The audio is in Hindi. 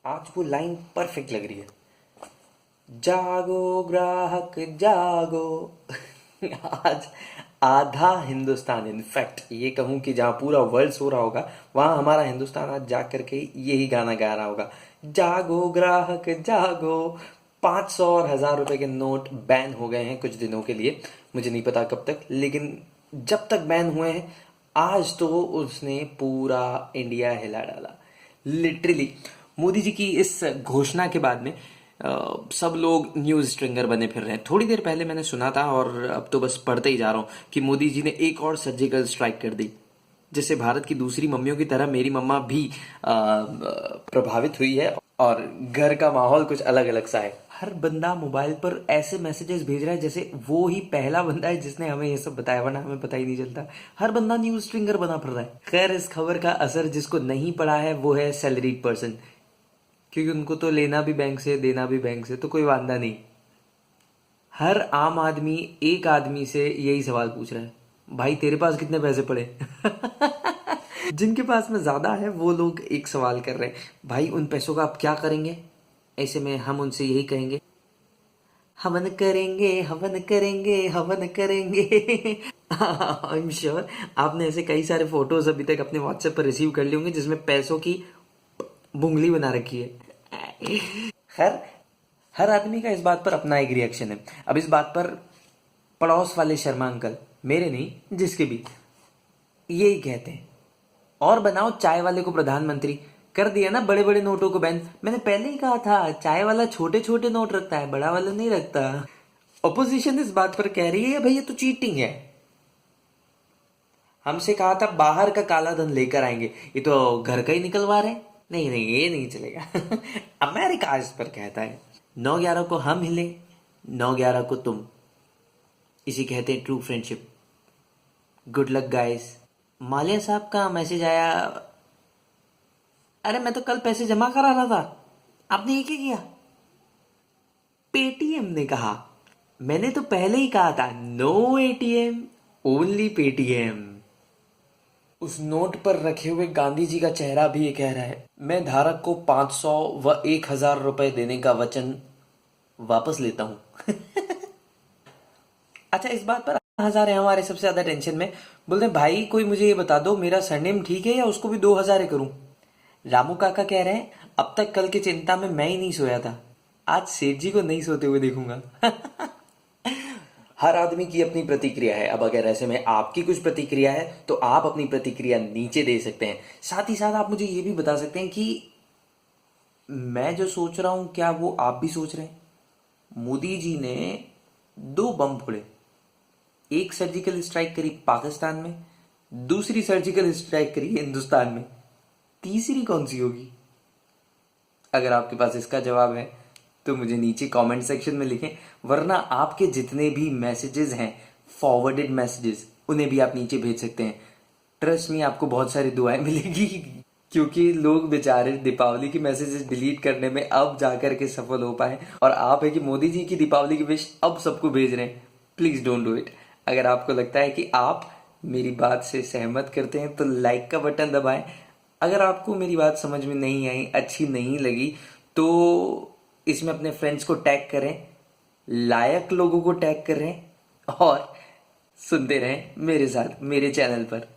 आज वो लाइन परफेक्ट लग रही है। जागो ग्राहक जागो। आज आधा हिंदुस्तान, इनफैक्ट ये कहूँ कि जहाँ पूरा वर्ल्ड सो रहा होगा वहाँ हमारा हिंदुस्तान आज जाग करके यही गाना गा रहा होगा। जागो ग्राहक जागो। 500 और 1000 रुपए के नोट बैन हो गए हैं कुछ दिनों के लिए, मुझे नहीं पता कब तक, लेकिन जब तक बैन हुए हैं आज तो उसने पूरा इंडिया हिला डाला। लिटरली मोदी जी की इस घोषणा के बाद में सब लोग न्यूज़ स्ट्रिंगर बने फिर रहे हैं। थोड़ी देर पहले मैंने सुना था और अब तो बस पढ़ते ही जा रहा हूँ कि मोदी जी ने एक और सर्जिकल स्ट्राइक कर दी, जिससे भारत की दूसरी मम्मियों की तरह मेरी मम्मा भी प्रभावित हुई है और घर का माहौल कुछ अलग अलग सा है। हर बंदा मोबाइल पर ऐसे मैसेजेस भेज रहा है जैसे वो ही पहला बंदा है जिसने हमें ये सब बताया, वरना हमें पता ही नहीं चलता। हर बंदा न्यूज़ स्ट्रिंगर बना फिर रहा है। खैर, इस खबर का असर जिसको नहीं पड़ा है वो है सैलरीड पर्सन, क्योंकि उनको तो लेना भी बैंक से देना भी बैंक से, तो कोई वांदा नहीं। हर आम आदमी एक आदमी से यही सवाल पूछ रहा है, भाई तेरे पास कितने पैसे पड़े। जिनके पास में ज्यादा है वो लोग एक सवाल कर रहे हैं, भाई उन पैसों का आप क्या करेंगे। ऐसे में हम उनसे यही कहेंगे, हवन करेंगे हवन करेंगे हवन करेंगे। आई एम श्योर आपने ऐसे कई सारे फोटोज अभी तक अपने व्हाट्सएप पर रिसीव कर लिए होंगे जिसमें पैसों की बुंगली बना रखी है। खैर, हर आदमी का इस बात पर अपना एक रिएक्शन है। अब इस बात पर पड़ोस वाले शर्मा अंकल, मेरे नहीं जिसके भी, यही कहते हैं, और बनाओ चाय वाले को प्रधानमंत्री। कर दिया ना बड़े बड़े नोटों को बैन। मैंने पहले ही कहा था चाय वाला छोटे छोटे नोट रखता है, बड़ा वाला नहीं रखता। ऑपोजिशन इस बात पर कह रही है भाई ये तो चीटिंग है। हमसे कहा था बाहर का काला धन लेकर आएंगे, ये तो घर का ही निकलवा रहे हैं। नहीं नहीं, ये नहीं चलेगा। अमेरिका इस पर कहता है 9/11 को हम हिले, 9/11 को तुम। इसी कहते हैं true friendship. Good luck guys. Malia साहब का मैसेज आया, अरे मैं तो कल पैसे जमा करा रहा था, आपने ये क्या किया। पेटीएम ने कहा, मैंने तो पहले ही कहा था नो एटीएम, ओनली पेटीएम। उस नोट पर रखे हुए गांधी जी का चेहरा भी ये कह रहा है, मैं धारक को 500 व 1000 रुपए देने का वचन वापस लेता हूं। अच्छा, इस बात पर हजार है हमारे सबसे ज्यादा टेंशन में। बोलते हैं भाई कोई मुझे ये बता दो मेरा सरनेम ठीक है या उसको भी 2000 करूं। रामू काका कह रहे हैं अब तक कल की चिंता में मैं ही नहीं सोया था, आज सेठ जी को नहीं सोते हुए देखूंगा। हर आदमी की अपनी प्रतिक्रिया है। अब अगर ऐसे में आपकी कुछ प्रतिक्रिया है तो आप अपनी प्रतिक्रिया नीचे दे सकते हैं। साथ ही साथ आप मुझे ये भी बता सकते हैं कि मैं जो सोच रहा हूं क्या वो आप भी सोच रहे हैं। मोदी जी ने 2 बम फोड़े, एक सर्जिकल स्ट्राइक करी पाकिस्तान में, दूसरी सर्जिकल स्ट्राइक करी हिंदुस्तान में, तीसरी कौन सी होगी। अगर आपके पास इसका जवाब है तो मुझे नीचे कमेंट सेक्शन में लिखें, वरना आपके जितने भी मैसेजेस हैं फॉरवर्डेड मैसेजेस उन्हें भी आप नीचे भेज सकते हैं। ट्रस्ट मी, आपको बहुत सारी दुआएं मिलेगी, क्योंकि लोग बेचारे दीपावली की मैसेजेस डिलीट करने में अब जाकर के सफल हो पाए, और आप है कि मोदी जी की दीपावली की विश अब सबको भेज रहे हैं। Please don't do it. अगर आपको लगता है कि आप मेरी बात से सहमत करते हैं तो लाइक का बटन दबाएं। अगर आपको मेरी बात समझ में नहीं आई, अच्छी नहीं लगी, तो इसमें अपने फ्रेंड्स को टैग करें, लायक लोगों को टैग करें और सुनते रहें मेरे साथ मेरे चैनल पर।